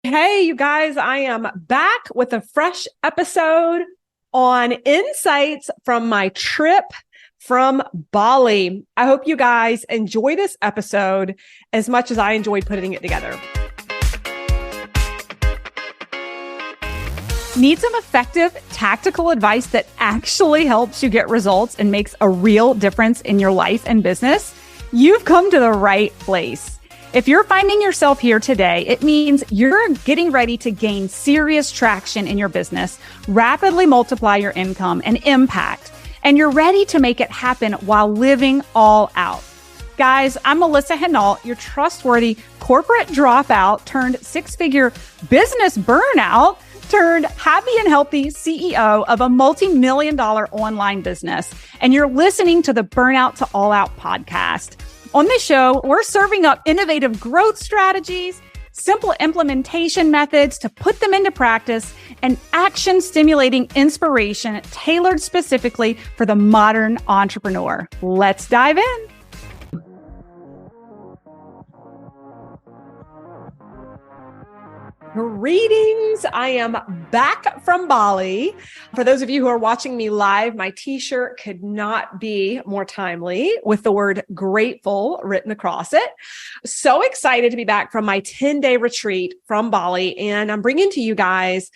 Hey, you guys, I am back with a fresh episode on insights from my trip from Bali. I hope you guys enjoy this episode as much as I enjoyed putting it together. Need some effective tactical advice that actually helps you get results and makes a real difference in your life and business? You've come to the right place. If you're finding yourself here today, it means you're getting ready to gain serious traction in your business, rapidly multiply your income and impact, and you're ready to make it happen while living all out. Guys, I'm Melissa Hinault, your trustworthy corporate dropout turned six-figure business burnout turned happy and healthy CEO of a multi-million-dollar online business. And you're listening to the Burnout to All Out podcast. On this show, we're serving up innovative growth strategies, simple implementation methods to put them into practice, and action-stimulating inspiration tailored specifically for the modern entrepreneur. Let's dive in. Greetings. I am back from Bali. For those of you who are watching me live, my t-shirt could not be more timely with the word grateful written across it. So excited to be back from my 10-day retreat from Bali. And I'm bringing to you guys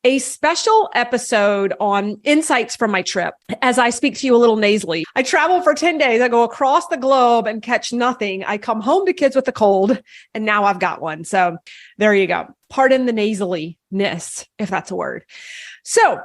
a special episode on insights from my trip as I speak to you a little nasally. I travel for 10 days. I go across the globe and catch nothing. I come home to kids with a cold, and now I've got one. So there you go. Pardon the nasaliness, if that's a word. So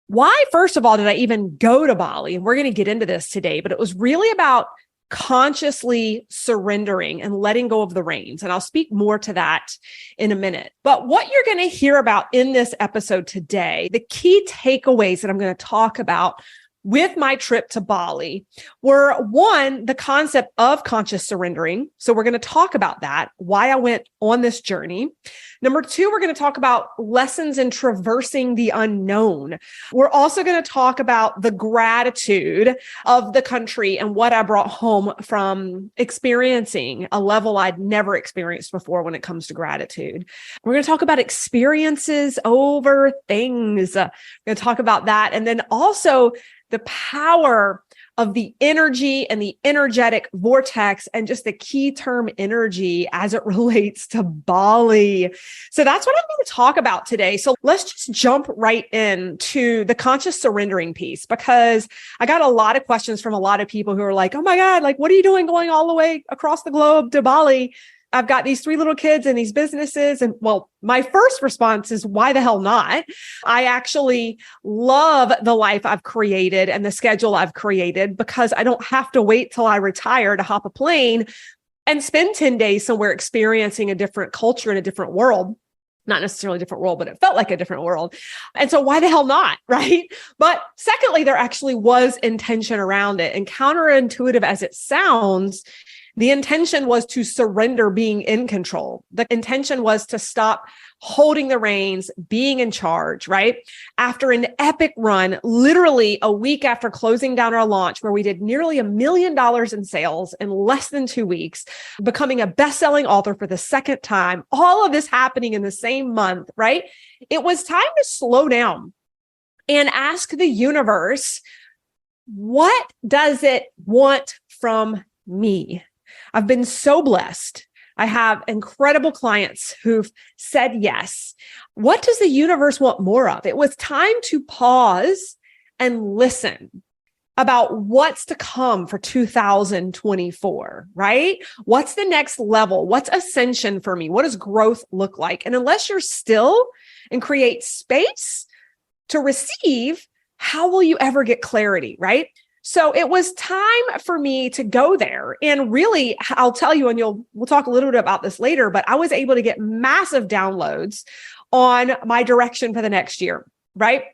why, first of all, did I even go to Bali? And we're going to get into this today, but it was really about consciously surrendering and letting go of the reins. And I'll speak more to that in a minute. But what you're going to hear about in this episode today, the key takeaways that I'm going to talk about with my trip to Bali were, one, the concept of conscious surrendering. So we're going to talk about that, why I went on this journey. Number two, we're going to talk about lessons in traversing the unknown. We're also going to talk about the gratitude of the country and what I brought home from experiencing a level I'd never experienced before when it comes to gratitude. We're going to talk about experiences over things. We're going to talk about that. And then also the power of the energy and the energetic vortex and just the key term energy as it relates to Bali. So that's what I'm going to talk about today. So let's just jump right into the conscious surrendering piece, because I got a lot of questions from a lot of people who are like, oh my God, like, what are you doing going all the way across the globe to Bali? I've got these three little kids and these businesses. And well, my first response is, why the hell not? I actually love the life I've created and the schedule I've created, because I don't have to wait till I retire to hop a plane and spend 10 days somewhere experiencing a different culture in a different world. Not necessarily a different world, but it felt like a different world. And so why the hell not, right? But secondly, there actually was intention around it. And counterintuitive as it sounds, the intention was to surrender being in control. The intention was to stop holding the reins, being in charge, right? After an epic run, literally a week after closing down our launch, where we did nearly $1 million in sales in less than 2 weeks, becoming a best-selling author for the second time, all of this happening in the same month, right? It was time to slow down and ask the universe, what does it want from me? I've been so blessed. I have incredible clients who've said yes. What does the universe want more of? It was time to pause and listen about what's to come for 2024, right? What's the next level? What's ascension for me? What does growth look like? And unless you're still and create space to receive, how will you ever get clarity, right? So it was time for me to go there. And really, I'll tell you, and we'll talk a little bit about this later, but I was able to get massive downloads on my direction for the next year, right?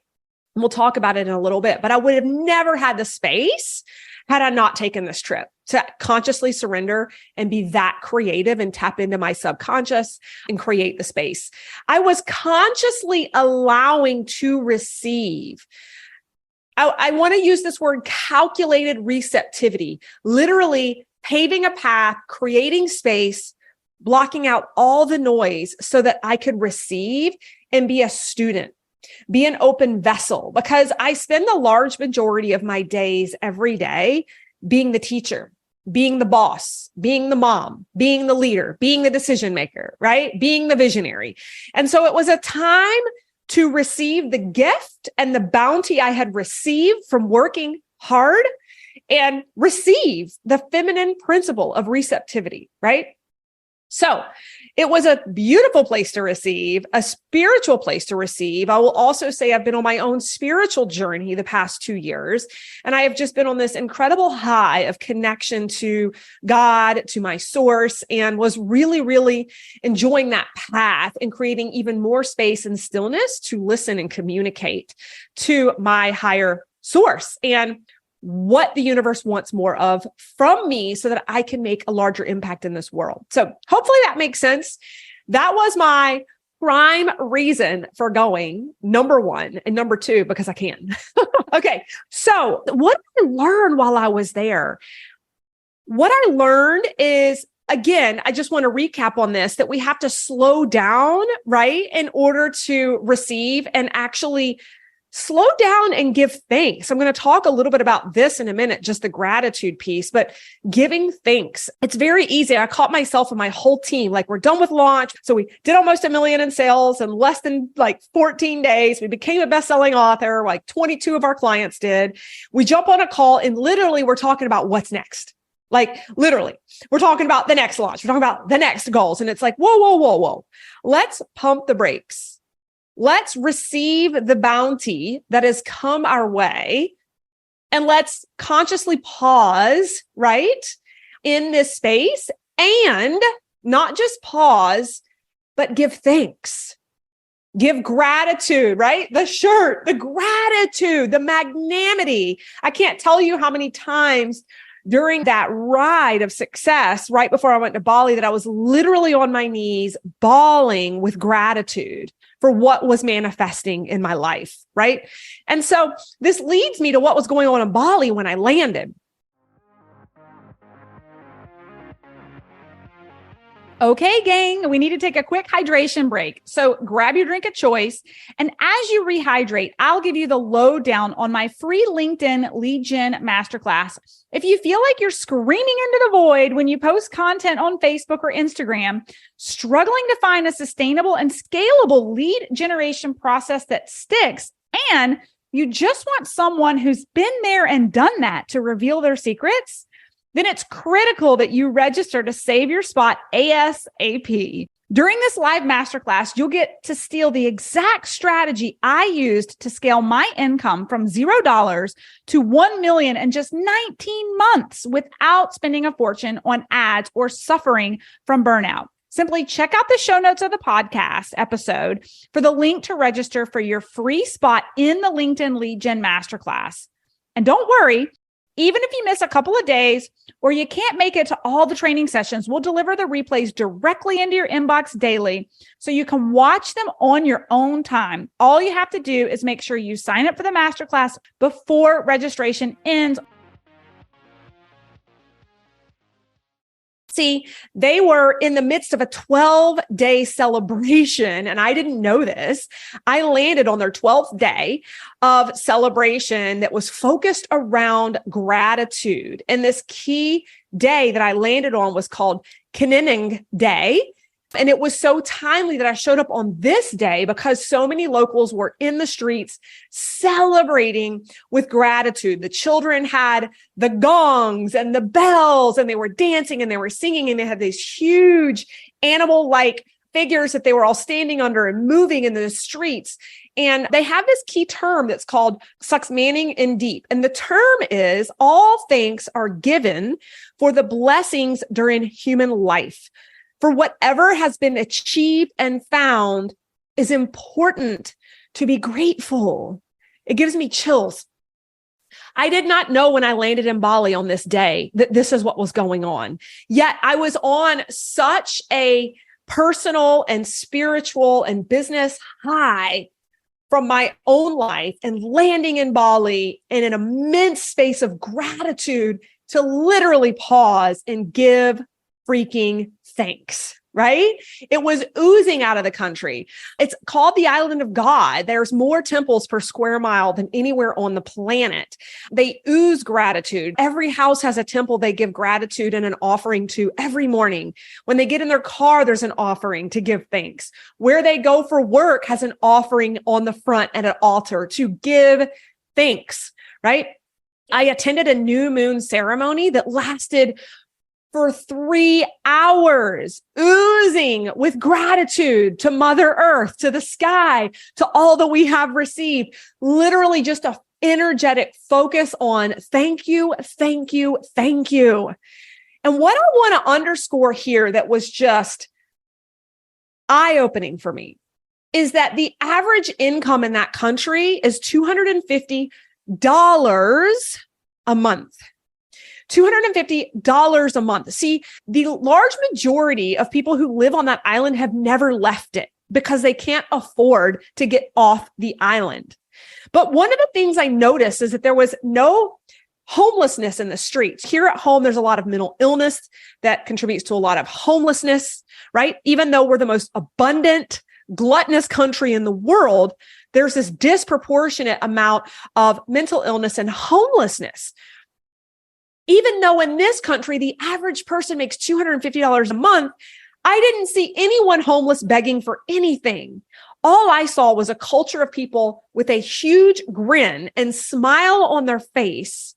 And we'll talk about it in a little bit, but I would have never had the space had I not taken this trip to consciously surrender and be that creative and tap into my subconscious and create the space. I was consciously allowing to receive. I want to use this word, calculated receptivity, literally paving a path, creating space blocking out all the noise so that I could receive and be a student, be an open vessel, because I spend the large majority of my days every day being the teacher, being the boss, being the mom, being the leader, being the decision maker, right? Being the visionary. And so it was a time to receive the gift and the bounty I had received from working hard and receive the feminine principle of receptivity, right? So it was a beautiful place to receive, a spiritual place to receive. I will also say I've been on my own spiritual journey the past 2 years, and I have just been on this incredible high of connection to God, to my source, and was really, really enjoying that path and creating even more space and stillness to listen and communicate to my higher source and what the universe wants more of from me so that I can make a larger impact in this world. So hopefully that makes sense. That was my prime reason for going, number one, and number two, because I can. Okay. So what did I learn while I was there? What I learned is, again, I just want to recap on this, that we have to slow down, right? In order to receive and actually slow down and give thanks. I'm going to talk a little bit about this in a minute, just the gratitude piece, but giving thanks. It's very easy. I caught myself and my whole team, like, we're done with launch. So we did almost $1 million in sales in less than 14 days. We became a best-selling author. 22 of our clients did. We jump on a call and literally we're talking about what's next. Literally, we're talking about the next launch. We're talking about the next goals. And it's like, whoa, whoa, whoa, whoa. Let's pump the brakes. Let's receive the bounty that has come our way, and let's consciously pause, right, in this space, and not just pause, but give thanks, give gratitude, right? The shirt, the gratitude, the magnanimity. I can't tell you how many times during that ride of success, right before I went to Bali, that I was literally on my knees bawling with gratitude for what was manifesting in my life, right? And so this leads me to what was going on in Bali when I landed. Okay, gang, we need to take a quick hydration break. So grab your drink of choice. And as you rehydrate, I'll give you the lowdown on my free LinkedIn lead gen masterclass. If you feel like you're screaming into the void when you post content on Facebook or Instagram, struggling to find a sustainable and scalable lead generation process that sticks, and you just want someone who's been there and done that to reveal their secrets, then it's critical that you register to save your spot ASAP. During this live masterclass, you'll get to steal the exact strategy I used to scale my income from $0 to $1 million in just 19 months without spending a fortune on ads or suffering from burnout. Simply check out the show notes of the podcast episode for the link to register for your free spot in the LinkedIn Lead Gen Masterclass. And don't worry, even if you miss a couple of days or you can't make it to all the training sessions, we'll deliver the replays directly into your inbox daily so you can watch them on your own time. All you have to do is make sure you sign up for the masterclass before registration ends. See, they were in the midst of a 12-day celebration, and I didn't know this. I landed on their 12th day of celebration that was focused around gratitude. And this key day that I landed on was called Kinining Day. And it was so timely that I showed up on this day because so many locals were in the streets celebrating with gratitude. The children had the gongs and the bells, and they were dancing and they were singing, and they had these huge animal-like figures that they were all standing under and moving in the streets. And they have this key term that's called Suksmaning in Deep. And the term is all thanks are given for the blessings during human life. For whatever has been achieved and found is important to be grateful. It gives me chills. I did not know when I landed in Bali on this day that this is what was going on. Yet I was on such a personal and spiritual and business high from my own life, and landing in Bali in an immense space of gratitude to literally pause and give freaking thanks. right? It was oozing out of the country. It's called the Island of God. There's more temples per square mile than anywhere on the planet. They ooze gratitude. Every house has a temple they give gratitude and an offering to every morning. When they get in their car, there's an offering to give thanks. Where they go for work has an offering on the front at an altar to give thanks, right? I attended a new moon ceremony that lasted for 3 hours, oozing with gratitude to Mother Earth, to the sky, to all that we have received. Literally just a energetic focus on thank you, thank you, thank you. And what I want to underscore here that was just eye-opening for me is that the average income in that country is $250 a month. $250 a month. See, the large majority of people who live on that island have never left it because they can't afford to get off the island. But one of the things I noticed is that there was no homelessness in the streets. Here at home, there's a lot of mental illness that contributes to a lot of homelessness, right? Even though we're the most abundant, gluttonous country in the world, there's this disproportionate amount of mental illness and homelessness. Even though in this country, the average person makes $250 a month, I didn't see anyone homeless begging for anything. All I saw was a culture of people with a huge grin and smile on their face,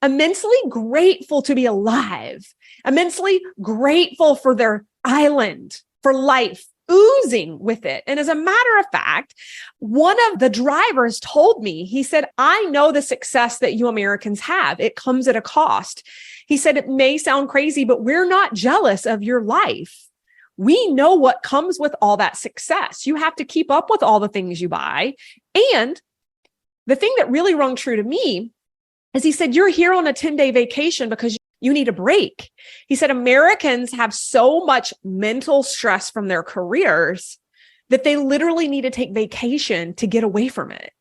immensely grateful to be alive, immensely grateful for their island, for life, oozing with it. And as a matter of fact, one of the drivers told me, he said, I know the success that you Americans have. It comes at a cost. He said, it may sound crazy, but we're not jealous of your life. We know what comes with all that success. You have to keep up with all the things you buy. And the thing that really rung true to me is he said, you're here on a 10-day vacation because you need a break. He said, Americans have so much mental stress from their careers that they literally need to take vacation to get away from it.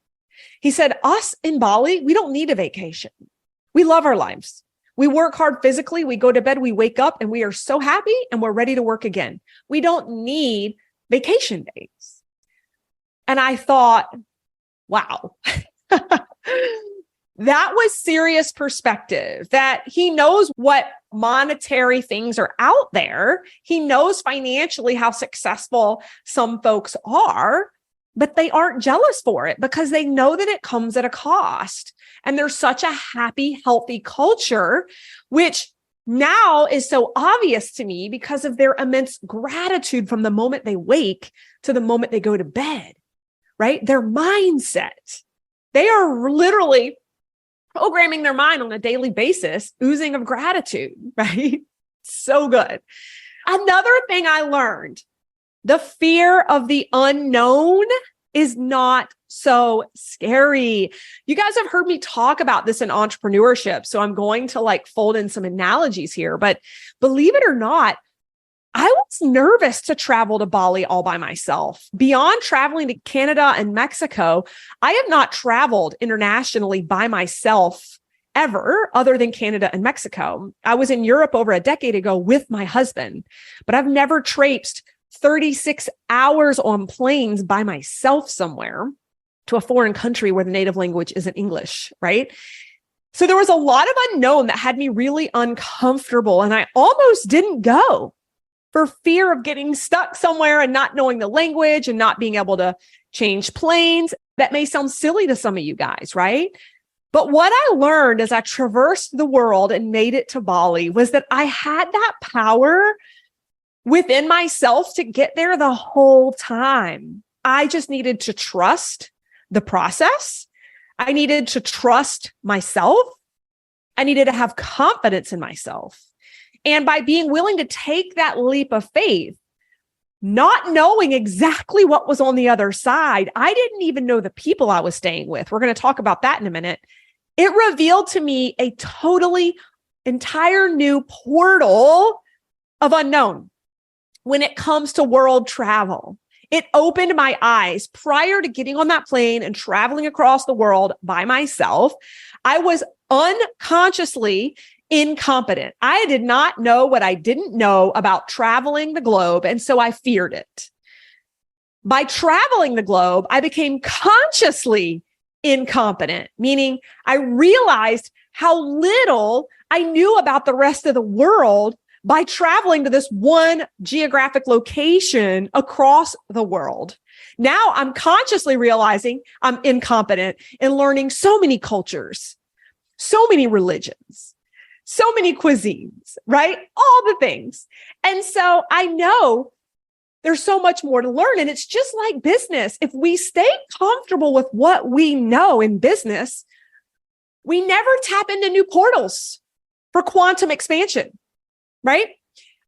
He said, us in Bali, we don't need a vacation. We love our lives. We work hard physically. We go to bed, we wake up, and we are so happy and we're ready to work again. We don't need vacation days. And I thought, wow. That was serious perspective, that he knows what monetary things are out there. He knows financially how successful some folks are, but they aren't jealous for it because they know that it comes at a cost. And there's such a happy, healthy culture, which now is so obvious to me because of their immense gratitude from the moment they wake to the moment they go to bed, right? Their mindset. They are literally programming their mind on a daily basis, oozing of gratitude, right? So good. Another thing I learned, the fear of the unknown is not so scary. You guys have heard me talk about this in entrepreneurship, so I'm going to fold in some analogies here, but believe it or not, I was nervous to travel to Bali all by myself. Beyond traveling to Canada and Mexico, I have not traveled internationally by myself ever, other than Canada and Mexico. I was in Europe over a decade ago with my husband, but I've never traipsed 36 hours on planes by myself somewhere to a foreign country where the native language isn't English, right? So there was a lot of unknown that had me really uncomfortable, and I almost didn't go for fear of getting stuck somewhere and not knowing the language and not being able to change planes. That may sound silly to some of you guys, right? But what I learned as I traversed the world and made it to Bali was that I had that power within myself to get there the whole time. I just needed to trust the process. I needed to trust myself. I needed to have confidence in myself. And by being willing to take that leap of faith, not knowing exactly what was on the other side, I didn't even know the people I was staying with. We're going to talk about that in a minute. It revealed to me a totally entire new portal of unknown when it comes to world travel. It opened my eyes. Prior to getting on that plane and traveling across the world by myself, I was unconsciously incompetent. I did not know what I didn't know about traveling the globe. And so I feared it. By traveling the globe, I became consciously incompetent, meaning I realized how little I knew about the rest of the world by traveling to this one geographic location across the world. Now I'm consciously realizing I'm incompetent in learning so many cultures, so many religions, so many cuisines, right? All the things. And so I know there's so much more to learn. And it's just like business. If we stay comfortable with what we know in business, we never tap into new portals for quantum expansion, right?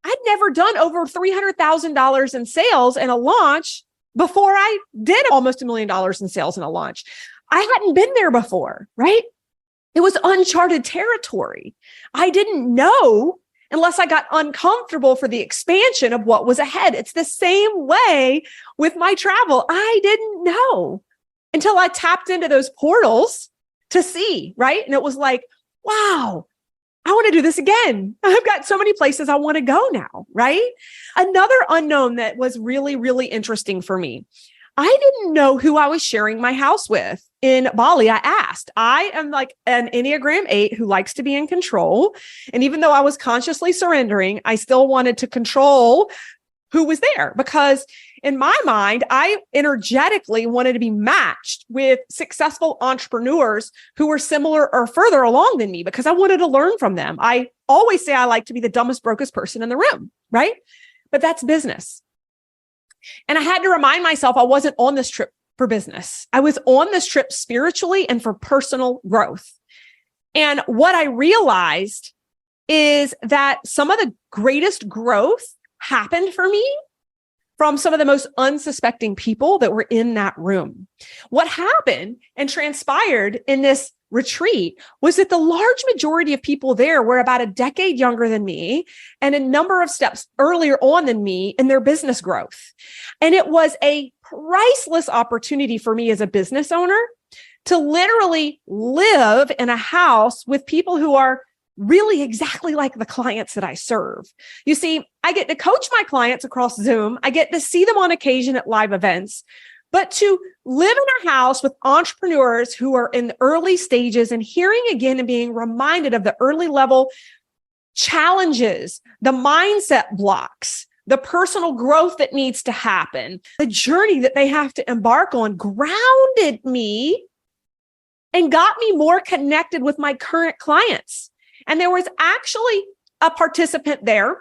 I'd never done over $300,000 in sales in a launch before I did almost $1 million in sales in a launch. I hadn't been there before, right? It was uncharted territory. I didn't know unless I got uncomfortable for the expansion of what was ahead. It's the same way with my travel. I didn't know until I tapped into those portals to see, right? And it was like, wow, I want to do this again. I've got so many places I want to go now, right? Another unknown that was really, really interesting for me. I didn't know who I was sharing my house with in Bali. I asked. I am like an Enneagram 8 who likes to be in control. And even though I was consciously surrendering, I still wanted to control who was there because in my mind, I energetically wanted to be matched with successful entrepreneurs who were similar or further along than me because I wanted to learn from them. I always say I like to be the dumbest, brokest person in the room, right? But that's business. And I had to remind myself I wasn't on this trip for business. I was on this trip spiritually and for personal growth. And what I realized is that some of the greatest growth happened for me from some of the most unsuspecting people that were in that room. What happened and transpired in this retreat was that the large majority of people there were about a decade younger than me and a number of steps earlier on than me in their business growth. And it was a priceless opportunity for me as a business owner to literally live in a house with people who are really exactly like the clients that I serve. You see, I get to coach my clients across Zoom. I get to see them on occasion at live events, but to live in a house with entrepreneurs who are in the early stages and hearing again and being reminded of the early level challenges, the mindset blocks, the personal growth that needs to happen, the journey that they have to embark on grounded me and got me more connected with my current clients. And there was actually a participant there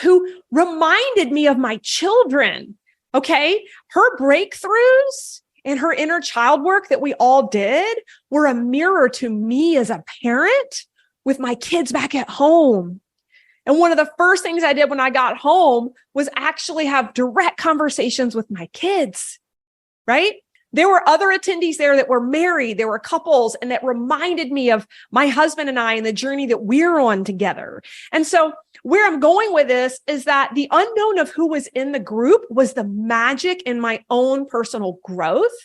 who reminded me of my children. Okay. Her breakthroughs and her inner child work that we all did were a mirror to me as a parent with my kids back at home. And one of the first things I did when I got home was actually have direct conversations with my kids, right? There were other attendees there that were married. There were couples and that reminded me of my husband and I and the journey that we're on together. And so where I'm going with this is that the unknown of who was in the group was the magic in my own personal growth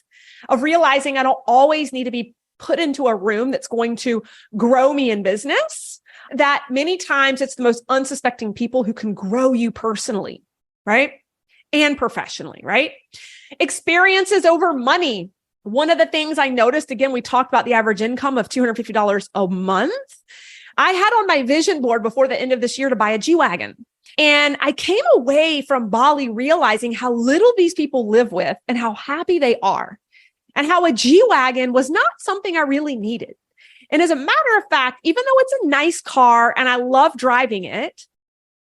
of realizing I don't always need to be put into a room that's going to grow me in business, that many times it's the most unsuspecting people who can grow you personally, right? And professionally, right? Experiences over money. One of the things I noticed, again, we talked about the average income of $250 a month. I had on my vision board before the end of this year to buy a G-Wagon. And I came away from Bali realizing how little these people live with and how happy they are and how a G-Wagon was not something I really needed. And as a matter of fact, even though it's a nice car and I love driving it,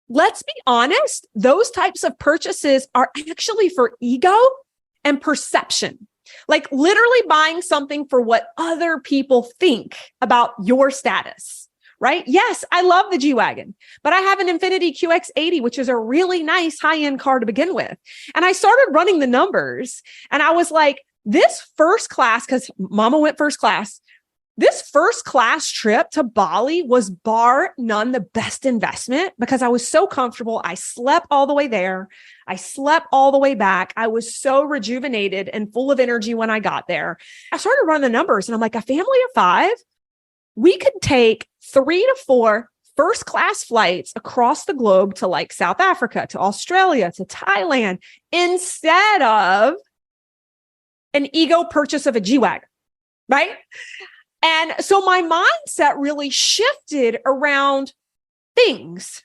let's be honest, those types of purchases are actually for ego and perception. Like literally buying something for what other people think about your status, right? Yes, I love the G-Wagon, but I have an Infiniti QX80, which is a really nice high-end car to begin with. And I started running the numbers and I was like, this first class, because mama went first class, this first class trip to Bali was bar none the best investment because I was so comfortable. I slept all the way there. I slept all the way back. I was so rejuvenated and full of energy when I got there. I started running the numbers and I'm like, a family of 5 we could take 3 to 4 first-class flights across the globe to like South Africa, to Australia, to Thailand, instead of an ego purchase of a G-Wagon, right? And so my mindset really shifted around things.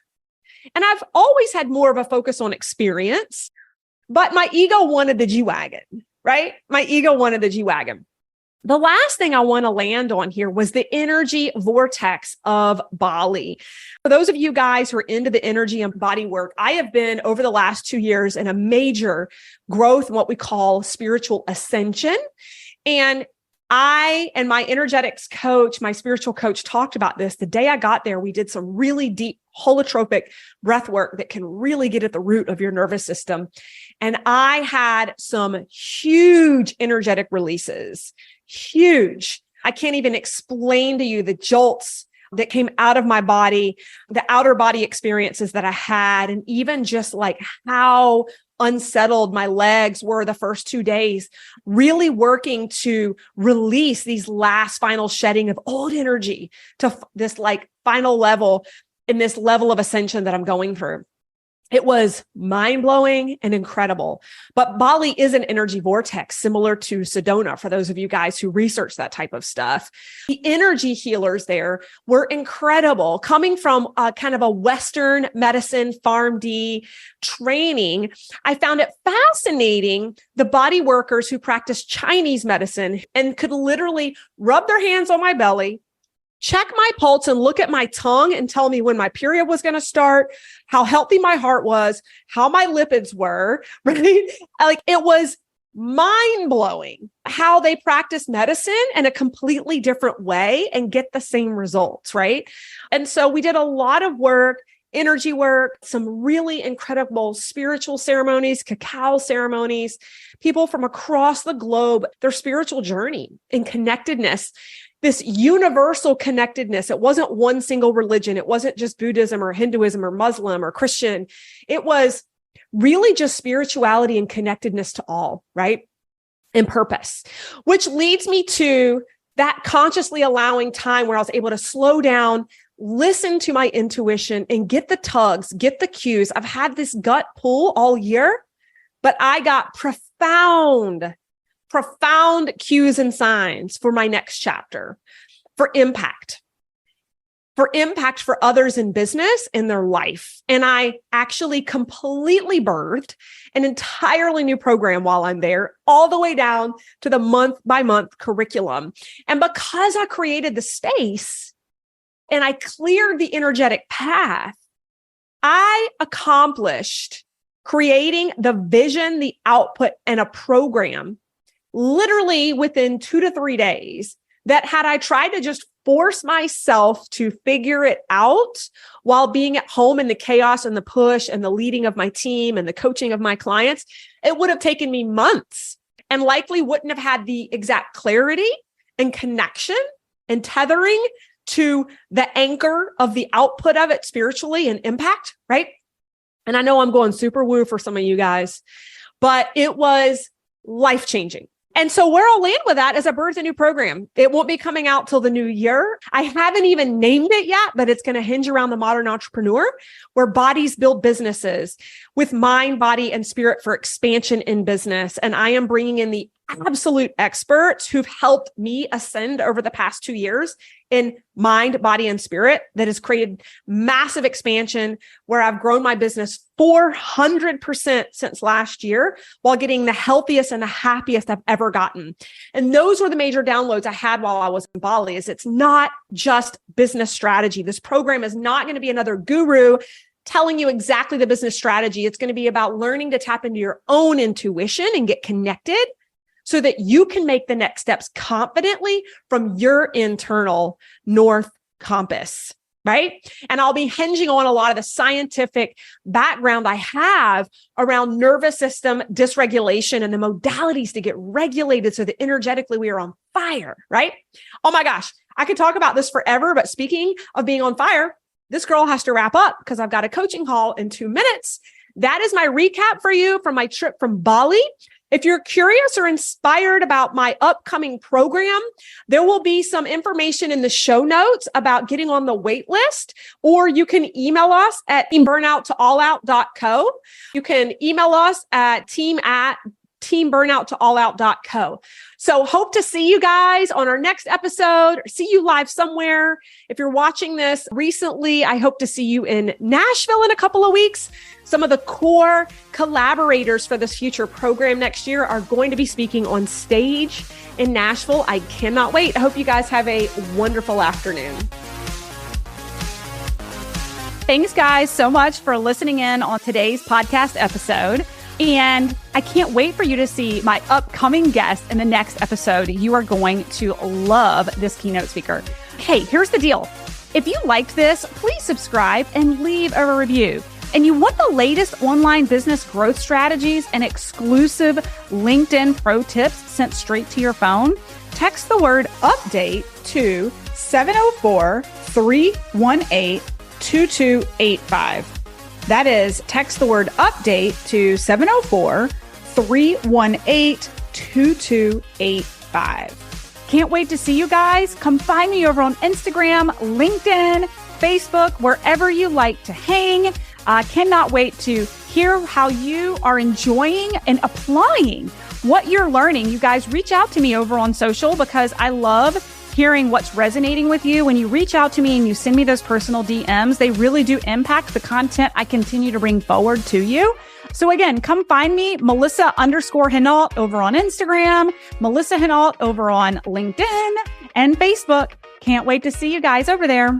And I've always had more of a focus on experience, but my ego wanted the G-Wagon, right? My ego wanted the G-Wagon. The last thing I want to land on here was the energy vortex of Bali. For those of you guys who are into the energy and body work, I have been over the last 2 years in a major growth in what we call spiritual ascension. And I and my energetics coach, my spiritual coach, talked about this. The day I got there, we did some really deep holotropic breath work that can really get at the root of your nervous system. And I had some huge energetic releases. Huge. I can't even explain to you the jolts that came out of my body, the outer body experiences that I had, and even just like how unsettled my legs were the first 2 days, really working to release these last final shedding of old energy to this like final level in this level of ascension that I'm going through. It was mind-blowing and incredible. But Bali is an energy vortex similar to Sedona, for those of you guys who research that type of stuff. The energy healers there were incredible. Coming from kind of a Western medicine, PharmD training, I found it fascinating, the body workers who practice Chinese medicine and could literally rub their hands on my belly, check my pulse and look at my tongue and tell me when my period was going to start, how healthy my heart was, how my lipids were, right? Like it was mind-blowing how they practice medicine in a completely different way and get the same results, right? And so we did a lot of work, energy work, some really incredible spiritual ceremonies, cacao ceremonies, people from across the globe, their spiritual journey and connectedness. This universal connectedness. It wasn't one single religion. It wasn't just Buddhism or Hinduism or Muslim or Christian. It was really just spirituality and connectedness to all, right? And purpose, which leads me to that consciously allowing time where I was able to slow down, listen to my intuition and get the tugs, get the cues. I've had this gut pull all year, but I got profound cues and signs for my next chapter, for impact for others in business, in their life. And I actually completely birthed an entirely new program while I'm there, all the way down to the month-by-month curriculum. And because I created the space and I cleared the energetic path, I accomplished creating the vision, the output, and a program literally within 2 to 3 days that had I tried to just force myself to figure it out while being at home in the chaos and the push and the leading of my team and the coaching of my clients, it would have taken me months and likely wouldn't have had the exact clarity and connection and tethering to the anchor of the output of it spiritually and impact, right? And I know I'm going super woo for some of you guys, but it was life-changing. And so where I'll land with that is I birthed a new program. It won't be coming out till the new year. I haven't even named it yet, but it's going to hinge around the modern entrepreneur, where bodies build businesses with mind, body, and spirit for expansion in business. And I am bringing in the absolute experts who've helped me ascend over the past 2 years in mind, body, and spirit that has created massive expansion where I've grown my business 400% since last year while getting the healthiest and the happiest I've ever gotten. And those were the major downloads I had while I was in Bali. Is it's not just business strategy. This program is not going to be another guru telling you exactly the business strategy. It's going to be about learning to tap into your own intuition and get connected so that you can make the next steps confidently from your internal North Compass, right? And I'll be hinging on a lot of the scientific background I have around nervous system dysregulation and the modalities to get regulated so that energetically we are on fire, right? Oh my gosh, I could talk about this forever, but speaking of being on fire, this girl has to wrap up because I've got a coaching call in 2 minutes. That is my recap for you from my trip from Bali. If you're curious or inspired about my upcoming program, there will be some information in the show notes about getting on the wait list, or you can email us at teamburnouttooallout.co. You can email us at teamburnouttooallout.co. So hope to see you guys on our next episode, or see you live somewhere. If you're watching this recently, I hope to see you in Nashville in a couple of weeks. Some of the core collaborators for this future program next year are going to be speaking on stage in Nashville. I cannot wait. I hope you guys have a wonderful afternoon. Thanks, guys, so much for listening in on today's podcast episode. And I can't wait for you to see my upcoming guest in the next episode. You are going to love this keynote speaker. Hey, here's the deal. If you liked this, please subscribe and leave a review. And you want the latest online business growth strategies and exclusive LinkedIn pro tips sent straight to your phone? Text the word update to 704-318-2285. That is, text the word update to 704-318-2285. Can't wait to see you guys. Come find me over on Instagram, LinkedIn, Facebook, wherever you like to hang. Cannot wait to hear how you are enjoying and applying what you're learning. You guys reach out to me over on social, because I love hearing what's resonating with you. When you reach out to me and you send me those personal DMs, they really do impact the content I continue to bring forward to you. So again, come find me, Melissa_Hinault over on Instagram, Melissa Hinault over on LinkedIn and Facebook. Can't wait to see you guys over there.